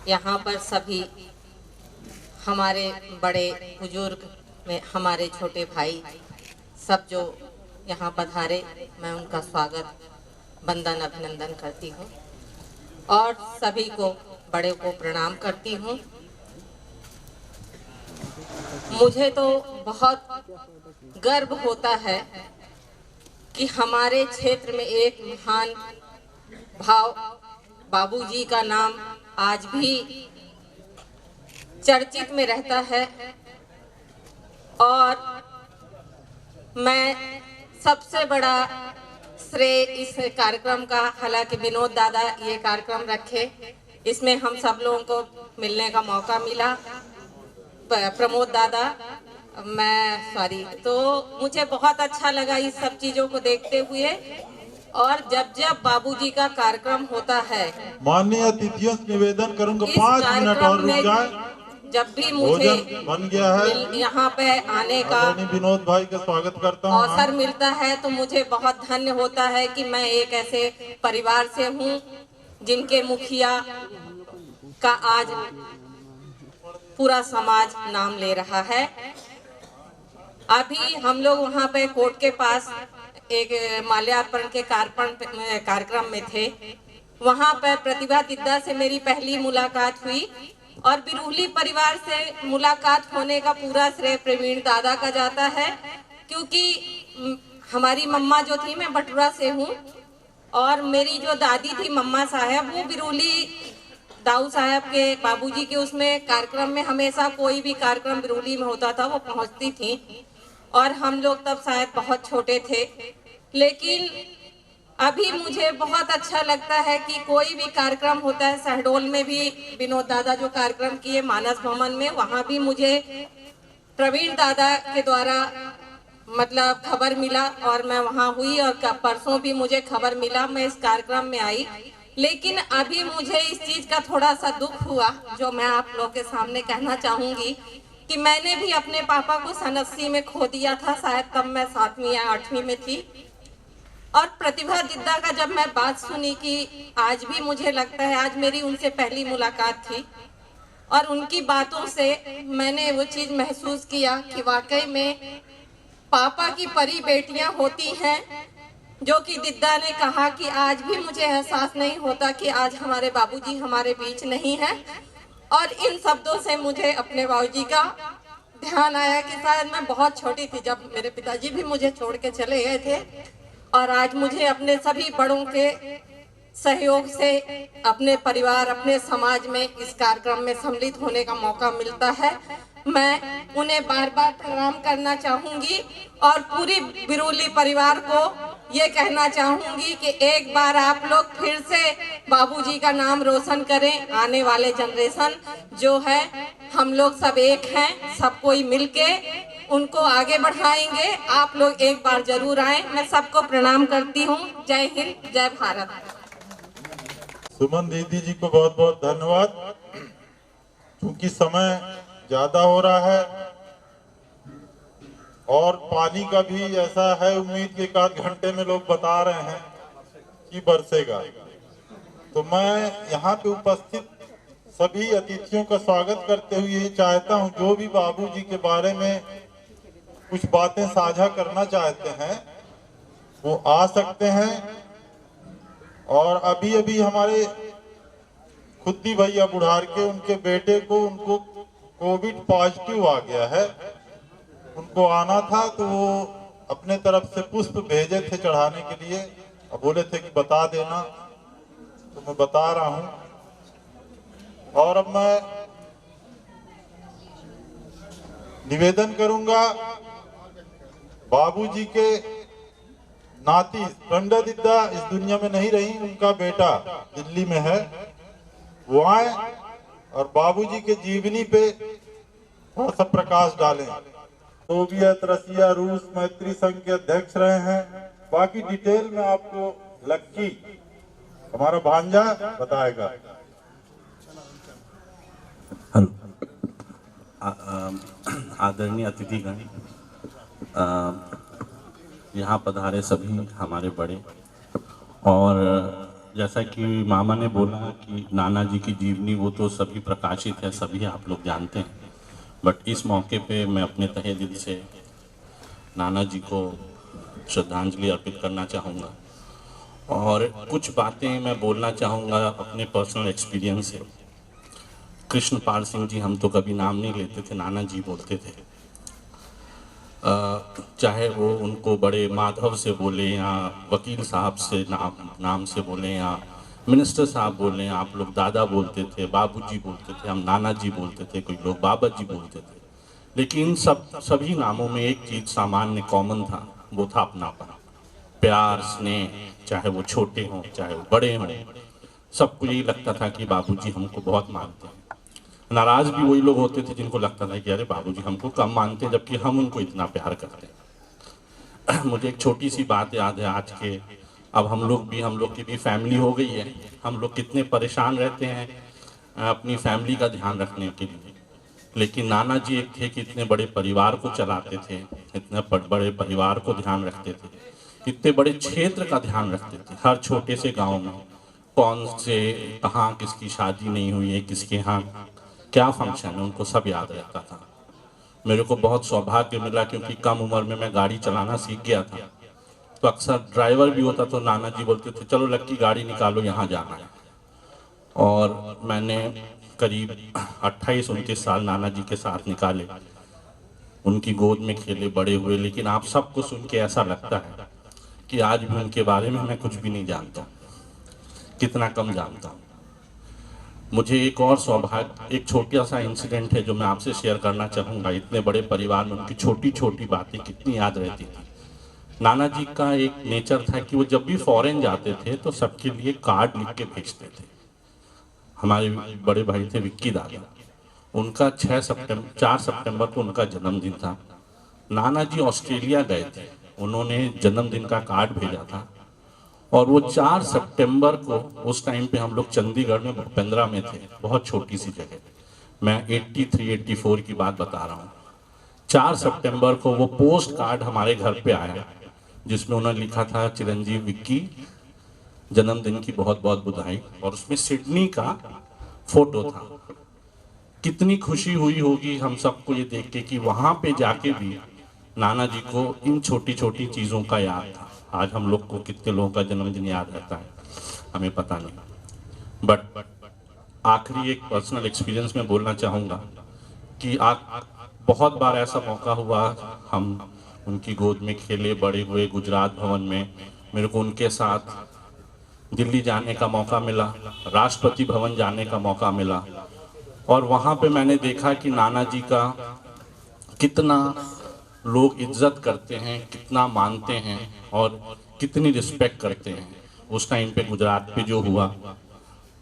यहाँ पर सभी हमारे बड़े बुजुर्ग में हमारे छोटे भाई सब जो यहाँ पधारे, मैं उनका स्वागत वंदन अभिनंदन करती हूँ और सभी को बड़े को प्रणाम करती हूँ। मुझे तो बहुत गर्व होता है कि हमारे क्षेत्र में एक महान भाव बाबूजी का नाम आज भी चर्चित में रहता है और मैं सबसे बड़ा श्रेय इस कार्यक्रम का, हालांकि विनोद दादा ये कार्यक्रम रखे, इसमें हम सब लोगों को मिलने का मौका मिला। प्रमोद दादा, तो मुझे बहुत अच्छा लगा इस सब चीजों को देखते हुए। और जब जब बाबूजी का कार्यक्रम होता है, माननीय अतिथियों से निवेदन करूंगा 5 मिनट और रुक जाए। जब भी मुझे बन गया है यहाँ पे आने का विनोद भाई का स्वागत करता हूँ। अवसर मिलता है तो मुझे बहुत धन्य होता है कि मैं एक ऐसे परिवार से हूँ जिनके मुखिया का आज पूरा समाज नाम ले रहा है। अभी हम लोग वहाँ पे कोर्ट के पास एक माल्यार्पण के कार्यक्रम में थे। वहाँ पर प्रतिभा दिद्दा से मेरी पहली मुलाकात हुई और बिरुहली परिवार से मुलाकात होने का पूरा श्रेय प्रवीण दादा का जाता है, क्योंकि हमारी मम्मा जो थी, मैं बटुरा से हूँ, और मेरी जो दादी थी मम्मा साहब, वो बिरुहली दाऊ साहब के बाबूजी के उसमें कार्यक्रम में, हमेशा कोई भी कार्यक्रम बिरुहली में होता था वो पहुँचती थी। और हम लोग तब शायद बहुत छोटे थे, लेकिन अभी मुझे बहुत अच्छा लगता है कि कोई भी कार्यक्रम होता है। शहडोल में भी विनोद दादा जो कार्यक्रम किए मानस भवन में, वहाँ भी मुझे प्रवीण दादा के द्वारा मतलब खबर मिला और मैं वहाँ हुई, और परसों भी मुझे खबर मिला, मैं इस कार्यक्रम में आई। लेकिन अभी मुझे इस चीज का थोड़ा सा दुख हुआ, जो मैं आप लोग के सामने कहना चाहूंगी कि मैंने भी अपने पापा को 87 में खो दिया था, शायद तब मैं 7वीं या 8वीं में थी। और प्रतिभा दिद्दा का जब मैं बात सुनी कि आज भी मुझे लगता है, आज मेरी उनसे पहली मुलाकात थी और उनकी बातों से मैंने वो चीज महसूस किया कि वाकई में पापा की परी बेटियां होती हैं, जो कि दिद्दा ने कहा कि आज भी मुझे एहसास नहीं होता कि आज हमारे बाबूजी हमारे बीच नहीं है। और इन शब्दों से मुझे अपने बाबूजी का ध्यान आया कि शायद मैं बहुत छोटी थी जब मेरे पिताजी भी मुझे छोड़ के चले गए थे, और आज मुझे अपने सभी बड़ों के सहयोग से अपने परिवार, अपने समाज में इस कार्यक्रम में सम्मिलित होने का मौका मिलता है। मैं उन्हें बार बार प्रणाम करना चाहूंगी और पूरी बिरुहली परिवार को ये कहना चाहूंगी कि एक बार आप लोग फिर से बाबूजी का नाम रोशन करें। आने वाले जनरेशन जो है, हम लोग सब एक हैं, सब कोई मिलके उनको आगे बढ़ाएंगे। आप लोग एक बार जरूर आए। मैं सबको प्रणाम करती हूँ। जय हिंद, जय भारत। सुमन दीदी जी को बहुत बहुत धन्यवाद। क्योंकि समय ज्यादा हो रहा है और पानी का भी ऐसा है, उम्मीद के 1 घंटे में लोग बता रहे हैं कि बरसेगा, तो मैं यहाँ पे उपस्थित सभी अतिथियों का स्वागत करते हुए ये चाहता हूँ, जो भी बाबूजी के बारे में कुछ बातें साझा करना चाहते हैं वो आ सकते हैं। और अभी अभी हमारे खुद्दी भैया बुढ़ार के, उनके बेटे को, उनको कोविड पॉजिटिव आ गया है, उनको आना था, तो वो अपने तरफ से पुष्प भेजे थे चढ़ाने के लिए, अब बोले थे कि बता देना, तो मैं बता रहा हूं। और अब मैं निवेदन करूंगा, बाबूजी के नाती रंडा दिद्दा इस दुनिया में नहीं रही, उनका बेटा दिल्ली में है, वो आए और बाबूजी के जीवनी पे थोड़ा सा प्रकाश डालें। सोवियत, रसिया, रूस मैत्री संघ के अध्यक्ष रहे हैं। बाकी डिटेल में आपको लक्की हमारा भांजा बताएगा। आदरणीय अतिथिगण, यहाँ पधारे सभी हमारे बड़े और जैसा कि मामा ने बोला कि नाना जी की जीवनी वो तो सभी प्रकाशित है, सभी आप लोग जानते हैं, बट इस मौके पे मैं अपने तहे दिल से नाना जी को श्रद्धांजलि अर्पित करना चाहूँगा और कुछ बातें मैं बोलना चाहूँगा अपने पर्सनल एक्सपीरियंस से। कृष्णपाल सिंह जी, हम तो कभी नाम नहीं लेते थे, नाना जी बोलते थे। चाहे वो उनको बड़े माधव से बोले या वकील साहब से नाम से बोले या मिनिस्टर साहब बोले, आप लोग दादा बोलते थे, बाबूजी बोलते थे, हम नाना जी बोलते थे, कोई लोग बाबा जी बोलते थे, लेकिन सभी नामों में एक चीज़ सामान्य कॉमन था, वो था अपनापन, प्यार, स्नेह। चाहे वो छोटे हों चाहे वो बड़े हों, सबको यही लगता था कि बाबूजी हमको बहुत मानते हैं। नाराज भी वही लोग होते थे जिनको लगता था कि अरे बाबूजी हमको कम मानते हैं, जबकि हम उनको इतना प्यार करते हैं। मुझे एक छोटी सी बात याद है आज के, अब हम लोग की भी फैमिली हो गई है, हम लोग कितने परेशान रहते हैं अपनी फैमिली का ध्यान रखने के लिए, लेकिन नाना जी एक थे कि इतने बड़े परिवार को चलाते थे, इतने बड़े परिवार को ध्यान रखते थे, इतने बड़े क्षेत्र का ध्यान रखते थे। हर छोटे से गांव में कौन से कहाँ किसकी शादी नहीं हुई है, किसके यहाँ क्या फंक्शन है, उनको सब याद रहता था। मेरे को बहुत सौभाग्य मिला क्योंकि कम उम्र में मैं गाड़ी चलाना सीख गया था, तो अक्सर ड्राइवर भी होता तो नाना जी बोलते थे चलो लक्की गाड़ी निकालो यहाँ जाना है। और मैंने करीब 28-29 साल नाना जी के साथ निकाले, उनकी गोद में खेले बड़े हुए, लेकिन आप सबको सुन के ऐसा लगता है कि आज भी उनके बारे में मैं कुछ भी नहीं जानता, कितना कम जानता हूँ। मुझे एक और सौभाग्य, एक छोटा सा इंसिडेंट है जो मैं आपसे शेयर करना चाहूँगा। इतने बड़े परिवार में उनकी छोटी छोटी बातें कितनी याद रहती थी। नाना जी का एक नेचर था कि वो जब भी फॉरेन जाते थे तो सबके लिए कार्ड लिख के भेजते थे। हमारे बड़े भाई थे विक्की दादा, उनका 4 सितंबर को उनका जन्मदिन था। नाना जी ऑस्ट्रेलिया गए थे, उन्होंने जन्मदिन का कार्ड भेजा था और वो 4 सितंबर को, उस टाइम पे हम लोग चंडीगढ़ में भूपेंद्रा में थे, बहुत छोटी सी जगह, मैं 83-84 की बात बता रहा हूँ। 4 सितंबर को वो पोस्ट कार्ड हमारे घर पे आया जिसमें उन्होंने लिखा था चिरंजीव विक्की जन्मदिन की बहुत बहुत बधाई, और उसमें सिडनी का फोटो था। कितनी खुशी हुई होगी हम सबको ये देख के कि वहाँ पे जाके भी नाना जी को इन छोटी छोटी चीज़ों का याद था। आज हम लोग को कितने लोगों का जन्मदिन याद रहता है हमें पता नहीं। बट आखिरी एक पर्सनल एक्सपीरियंस में बोलना चाहूँगा कि बहुत बार ऐसा मौका हुआ, हम उनकी गोद में खेले बड़े हुए गुजरात भवन में, मेरे को उनके साथ दिल्ली जाने का मौका मिला, राष्ट्रपति भवन जाने का मौका मिला, और वहाँ पे मैंने देखा कि नाना जी का कितना लोग इज्जत करते हैं, कितना मानते हैं और कितनी रिस्पेक्ट करते हैं। उस टाइम पे गुजरात पे जो हुआ,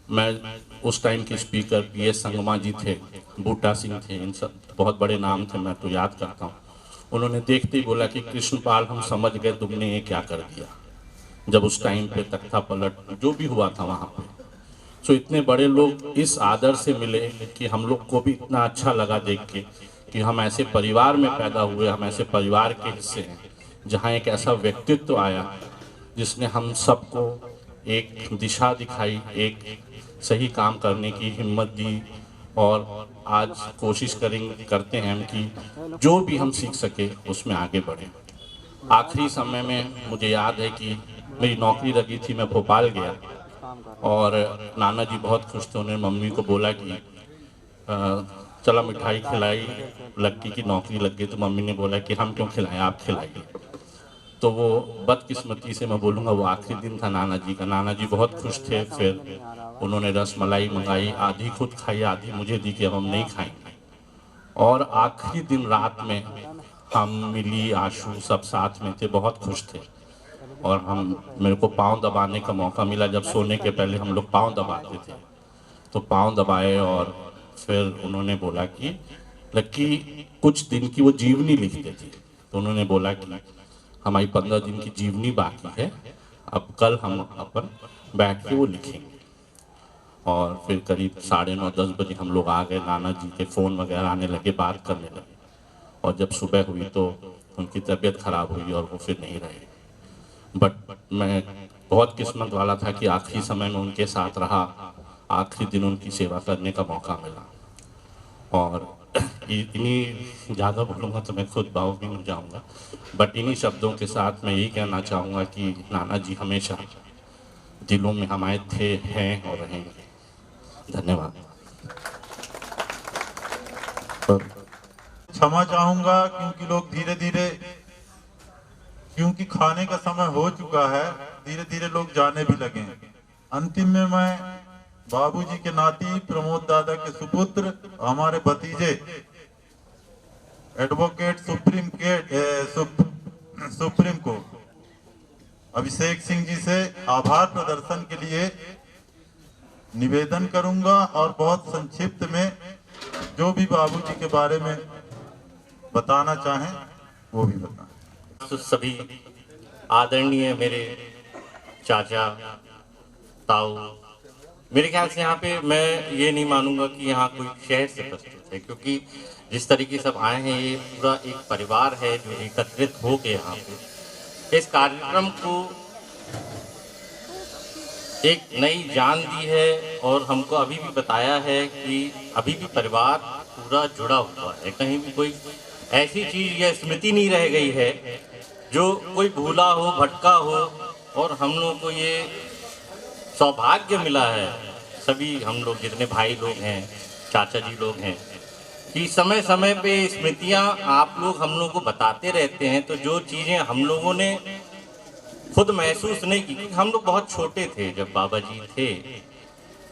मैं उस टाइम के स्पीकर PS संगमा जी थे, बूटा सिंह थे, इन सब बहुत बड़े नाम थे, मैं तो याद करता हूँ। उन्होंने देखते ही बोला कि कृष्णपाल हम समझ गए तुमने ये क्या कर दिया, जब उस टाइम पे तख्ता पलट जो भी हुआ था वहाँ पे। सो इतने बड़े लोग इस आदर से मिले कि हम लोग को भी इतना अच्छा लगा देख के कि हम ऐसे परिवार में पैदा हुए, हम ऐसे परिवार के हिस्से हैं जहाँ एक ऐसा व्यक्तित्व आया जिसने हम सबको एक दिशा दिखाई, एक सही काम करने की हिम्मत दी, और आज कोशिश करते हैं हम कि जो भी हम सीख सके उसमें आगे बढ़ें। आखिरी समय में मुझे याद है कि मेरी नौकरी लगी थी, मैं भोपाल गया और नाना जी बहुत खुश थे। उन्होंने मम्मी को बोला कि चला मिठाई खिलाई, लक्की की नौकरी लग गई, तो मम्मी ने बोला कि हम क्यों खिलाएं, आप खिलाइए। तो वो बदकिस्मती से मैं बोलूँगा वो आखिरी दिन था नाना जी का। नाना जी बहुत खुश थे, फिर उन्होंने रसमलाई मंगाई, आधी खुद खाई आधी मुझे दी कि अब हम नहीं खाएंगे। और आखिरी दिन रात में हम मिली आशू सब साथ में थे, बहुत खुश थे, और मेरे को पाँव दबाने का मौका मिला। जब सोने के पहले हम लोग पाँव दबाते थे, तो पाँव दबाए और फिर उन्होंने बोला कि लक्की कुछ दिन की वो जीवनी लिखते थे, तो उन्होंने बोला कि हमारी 15 दिन की जीवनी बाकी है, अब कल हम अपन बैठ के वो लिखेंगे। और फिर करीब 9:30-10 बजे हम लोग आ गए, नाना जी के फ़ोन वगैरह आने लगे, बात करने लगे, और जब सुबह हुई तो उनकी तबीयत खराब हुई और वो फिर नहीं रहे। बट मैं बहुत किस्मत वाला था कि आखिरी समय में उनके साथ रहा, आखिरी दिन उनकी सेवा करने का मौका मिला। और इन्हीं ज़्यादा बोलूँगा तो मैं खुद भावुक हो जाऊँगा, बट इन्हीं शब्दों के साथ मैं यही कहना चाहूँगा कि नाना जी हमेशा दिलों में हमारे थे, हैं और रहेंगे। धन्यवाद। क्षमा चाहूँगा क्योंकि लोग धीरे धीरे, क्योंकि खाने का समय हो चुका है, धीरे धीरे लोग जाने भी लगे हैं। अंतिम में मैं बाबूजी के नाती, प्रमोद दादा के सुपुत्र, हमारे भतीजे advocate supreme court Abhishek Singh ji से आभार प्रदर्शन के लिए निवेदन करूंगा और बहुत संक्षिप्त में जो भी बाबूजी के बारे में बताना चाहें वो भी बताएं। तो सभी आदरणीय मेरे चाचा ताऊ, मेरे ख्याल से यहाँ पे मैं ये नहीं मानूंगा कि यहाँ कोई शहर से प्रस्तुत है, क्योंकि जिस तरीके सब आए हैं ये पूरा एक परिवार है जो एकत्रित हो के यहाँ पे इस कार्यक्रम को एक नई जान दी है। और हमको अभी भी बताया है कि अभी भी परिवार पूरा जुड़ा हुआ है, कहीं भी कोई ऐसी चीज या स्मृति नहीं रह गई है जो कोई भूला हो, भटका हो। और हम लोग को ये सौभाग्य मिला है, सभी हम लोग जितने भाई लोग हैं, चाचा जी लोग हैं, कि समय समय पे स्मृतियाँ आप लोग हम लोग को बताते रहते हैं। तो जो चीज़ें हम लोगों ने खुद महसूस नहीं की, क्योंकि हम लोग बहुत छोटे थे जब बाबा जी थे,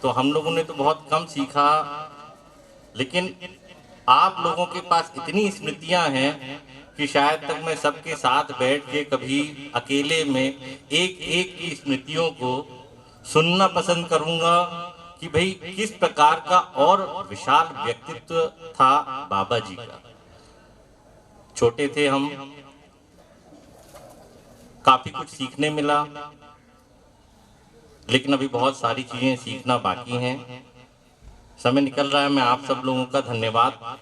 तो हम लोगों ने तो बहुत कम सीखा। लेकिन आप लोगों के पास इतनी स्मृतियाँ हैं कि शायद तक मैं सबके साथ बैठ के कभी अकेले में एक एक की स्मृतियों को सुनना पसंद करूँगा कि भाई किस प्रकार का और विशाल व्यक्तित्व था बाबा जी का। छोटे थे हम, काफी कुछ सीखने मिला, लेकिन अभी बहुत सारी चीजें सीखना बाकी हैं। समय निकल रहा है, मैं आप सब लोगों का धन्यवाद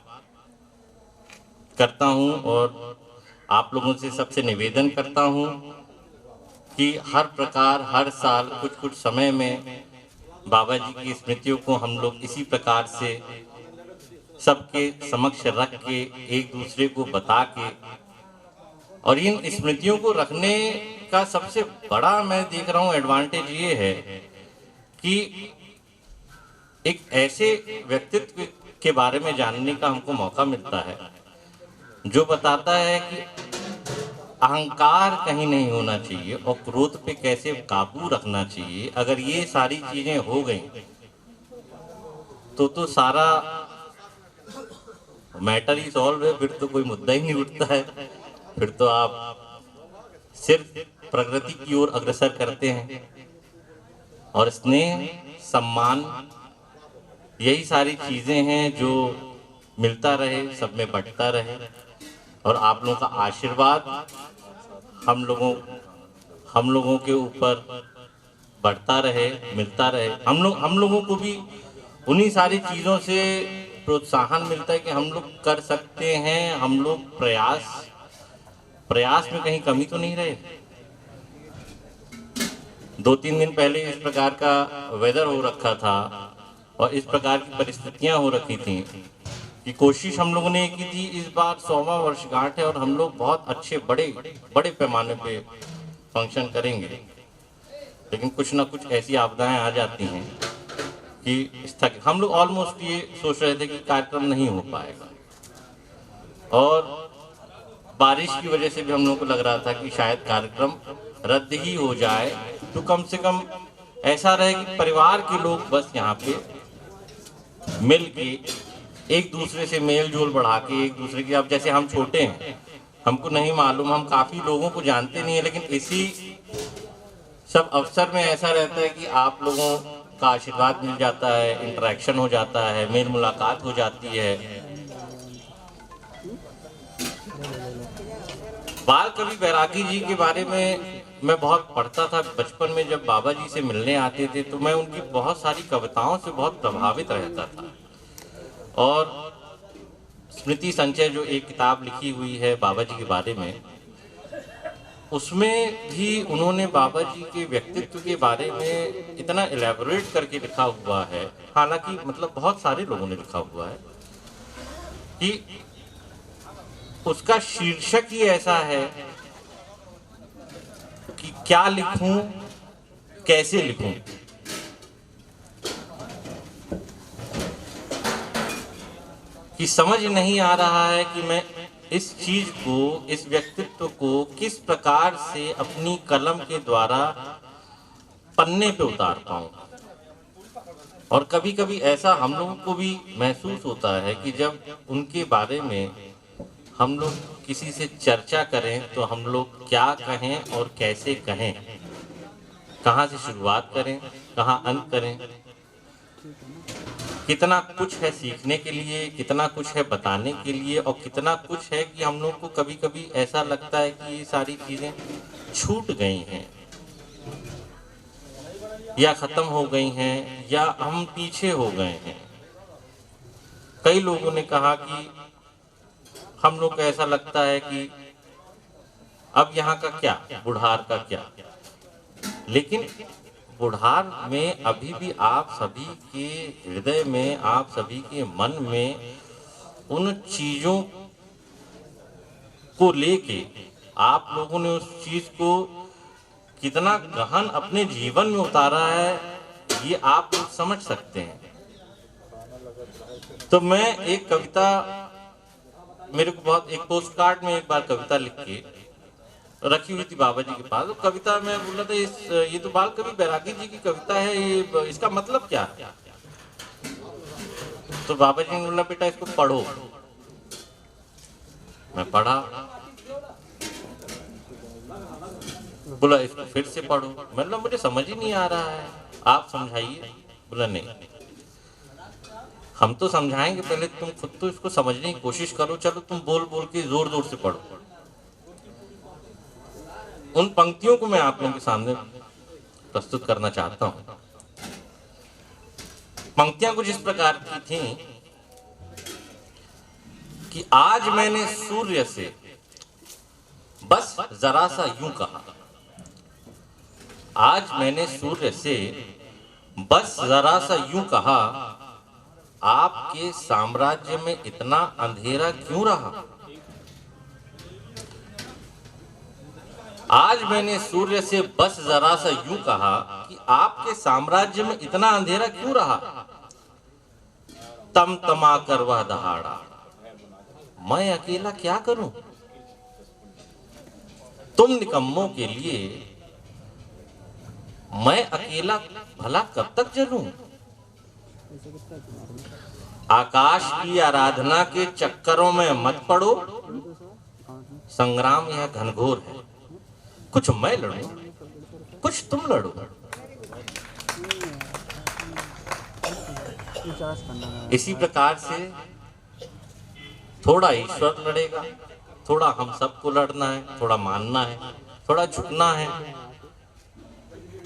करता हूं और आप लोगों से सबसे निवेदन करता हूं कि हर प्रकार हर साल कुछ कुछ समय में बाबा जी की स्मृतियों को हम लोग इसी प्रकार से सबके समक्ष रख के एक दूसरे को बता के, और इन स्मृतियों को रखने का सबसे बड़ा मैं देख रहा हूँ एडवांटेज ये है कि एक ऐसे व्यक्तित्व के बारे में जानने का हमको मौका मिलता है जो बताता है कि अहंकार कहीं नहीं होना चाहिए और क्रोध पे कैसे काबू रखना चाहिए। अगर ये सारी चीजें हो गई तो सारा मैटर ही सॉल्व है, फिर तो कोई मुद्दा ही नहीं उठता है। फिर तो आप सिर्फ प्रगति की ओर अग्रसर करते हैं और स्नेह सम्मान यही सारी चीजें हैं जो मिलता रहे, सब में बंटता रहे। और आप लोगों का आशीर्वाद हम लोगों के ऊपर बढ़ता रहे, मिलता रहे। हम लोगों को भी उन्हीं सारी चीज़ों से प्रोत्साहन मिलता है कि हम लोग कर सकते हैं। हम लोग प्रयास में कहीं कमी तो नहीं रहे। 2-3 दिन पहले इस प्रकार का वेदर हो रखा था और इस प्रकार की परिस्थितियां हो रखी थी कि कोशिश हम लोगों ने की थी। इस बार 100वां वर्षगांठ है और हम लोग बहुत अच्छे बड़े पैमाने पे फंक्शन करेंगे, लेकिन कुछ ना कुछ ऐसी आपदाएं आ जाती हैं कि स्थगित। हम लोग ऑलमोस्ट ये सोच रहे थे कि कार्यक्रम नहीं हो पाएगा और बारिश की वजह से भी हम लोग को लग रहा था कि शायद कार्यक्रम रद्द ही हो जाए। तो कम से कम ऐसा रहे कि परिवार के लोग बस यहाँ पे मिल के एक दूसरे से मेल जोल बढ़ा के एक दूसरे की, अब जैसे हम छोटे हैं, हमको नहीं मालूम, हम काफ़ी लोगों को जानते नहीं है, लेकिन इसी सब अवसर में ऐसा रहता है कि आप लोगों का आशीर्वाद मिल जाता है, इंटरेक्शन हो जाता है, मेल मुलाकात हो जाती है। बाल कवि बैरागी जी के बारे में मैं बहुत पढ़ता था बचपन में। जब बाबा जी से मिलने आते थे तो मैं उनकी बहुत सारी कविताओं से बहुत प्रभावित रहता था। और स्मृति संचय जो एक किताब लिखी हुई है बाबा जी के बारे में, उसमें भी उन्होंने बाबा जी के व्यक्तित्व के बारे में इतना इलेबोरेट करके लिखा हुआ है, हालांकि मतलब बहुत सारे लोगों ने लिखा हुआ है कि उसका शीर्षक ही ऐसा है कि क्या लिखूं, कैसे लिखूं। कि समझ नहीं आ रहा है कि मैं इस चीज को, इस व्यक्तित्व को किस प्रकार से अपनी कलम के द्वारा पन्ने पे उतार पाऊं। और कभी कभी ऐसा हम लोगों को भी महसूस होता है कि जब उनके बारे में हम लोग किसी से चर्चा करें तो हम लोग क्या कहें और कैसे कहें, कहाँ से शुरुआत करें, कहाँ अंत करें। कितना कुछ है सीखने के लिए, कितना कुछ है बताने के लिए, और कितना कुछ है कि हम लोग को कभी कभी ऐसा लगता है कि ये सारी चीज़ें छूट गई हैं या ख़त्म हो गई हैं या हम पीछे हो गए हैं। कई लोगों ने कहा कि हम लोग को ऐसा लगता है कि अब यहाँ का क्या, बुढ़ार का क्या। लेकिन बुढ़ार में अभी भी आप सभी के हृदय में, आप सभी के मन में उन चीज़ों को लेके आप लोगों ने उस चीज़ को कितना गहन अपने जीवन में उतारा है, ये आप लोग समझ सकते हैं। तो मैं एक कविता, मेरे को बहुत, एक पोस्ट कार्ड में एक बार कविता लिख के रखी हुई थी बाबा जी के पास। तो कविता में बोल रहा था, ये तो बाल कवि बैरागी जी की कविता है, ये इसका मतलब क्या है। तो बाबा जी ने बोला, बेटा इसको पढ़ो। मैं पढ़ा। बोला इसको फिर से पढ़ो। मतलब मुझे समझ ही नहीं आ रहा है, आप समझाइए। बोला नहीं, हम तो समझाएंगे, पहले तुम खुद तो इसको समझने की कोशिश करो। चलो तुम बोल बोल के जोर जोर से पढ़ो। उन पंक्तियों को मैं आप लोगों के सामने प्रस्तुत करना चाहता हूं। पंक्तियां कुछ इस प्रकार की थीं कि आज मैंने सूर्य से बस जरा सा यूं कहा, आज मैंने सूर्य से बस जरा सा यूं कहा, आपके साम्राज्य में इतना अंधेरा क्यों रहा। आज मैंने सूर्य से बस जरा सा यूं कहा कि आपके साम्राज्य में इतना अंधेरा क्यों रहा। तमा कर वह दहाड़ा, मैं अकेला क्या करूं। तुम निकम्मों के लिए मैं अकेला भला कब तक जलूं। आकाश की आराधना के चक्करों में मत पड़ो, संग्राम यह घनघोर है। कुछ मैं लड़ूं, कुछ तुम लड़ो। इसी प्रकार से थोड़ा ईश्वर लड़ेगा, थोड़ा हम सबको लड़ना है, थोड़ा मानना है, थोड़ा झुकना है।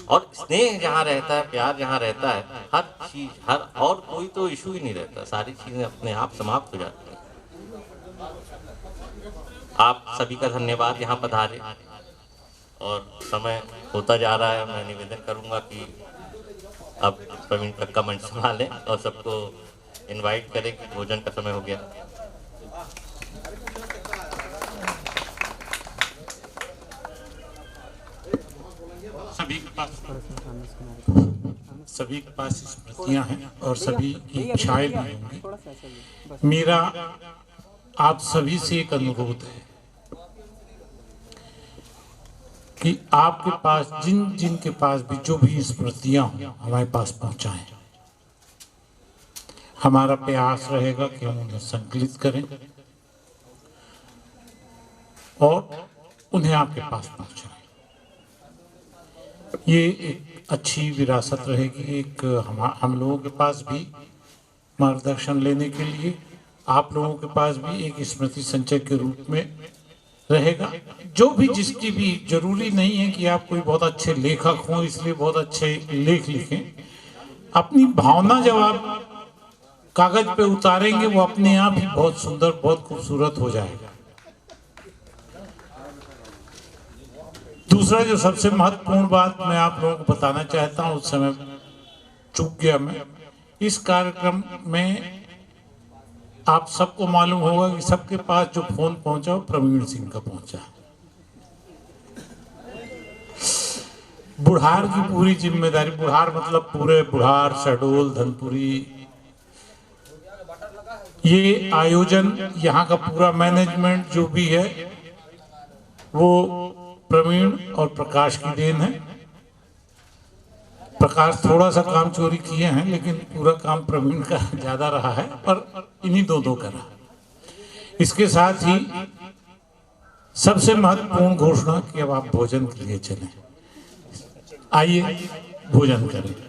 और स्नेह जहाँ रहता है, प्यार जहाँ रहता है, हर चीज, हर और कोई तो इशू ही नहीं रहता, सारी चीजें अपने आप समाप्त हो जाती हैं। आप सभी का धन्यवाद यहाँ पधारे। और समय होता जा रहा है, मैं निवेदन करूंगा कि अब प्रवीण कक्का मंच संभालें और सबको इनवाइट करें कि भोजन का समय हो गया। सभी के पास स्मृतियां हैं और सभी की इच्छाएं भी होंगी। मेरा आप सभी से एक अनुरोध है कि आपके पास जिन के पास भी जो भी स्मृतियां हों हमारे पास पहुंचाएं। हमारा प्रयास रहेगा कि हम उन्हें संकलित करें और उन्हें आपके पास पहुंचाएं। ये एक अच्छी विरासत रहेगी, एक हम लोगों के पास भी मार्गदर्शन लेने के लिए, आप लोगों के पास भी एक स्मृति संचय के रूप में रहेगा। जो भी जिसकी भी, जरूरी नहीं है कि आप कोई बहुत अच्छे लेखक हों इसलिए बहुत अच्छे लेख लिखें। अपनी भावना जब आप कागज पे उतारेंगे वो अपने आप ही बहुत सुंदर, बहुत खूबसूरत हो जाएगा। दूसरा जो सबसे महत्वपूर्ण बात मैं आप लोगों को बताना चाहता हूं, उस समय चूक गया मैं। इस कार्यक्रम में आप सबको मालूम होगा कि सबके पास जो फोन पहुंचा वो प्रवीण सिंह का पहुंचा। बुढ़ार की पूरी जिम्मेदारी, बुढ़ार मतलब पूरे बुढ़ार, शहडोल, धनपुरी, ये आयोजन, यहाँ का पूरा मैनेजमेंट जो भी है वो प्रवीण और प्रकाश की देन है। प्रकाश थोड़ा सा काम चोरी किए हैं, लेकिन पूरा काम प्रवीण का ज्यादा रहा है, पर इन्हीं दो का रहा। इसके साथ ही सबसे महत्वपूर्ण घोषणा कि अब आप भोजन के लिए चलें। आइए भोजन करें।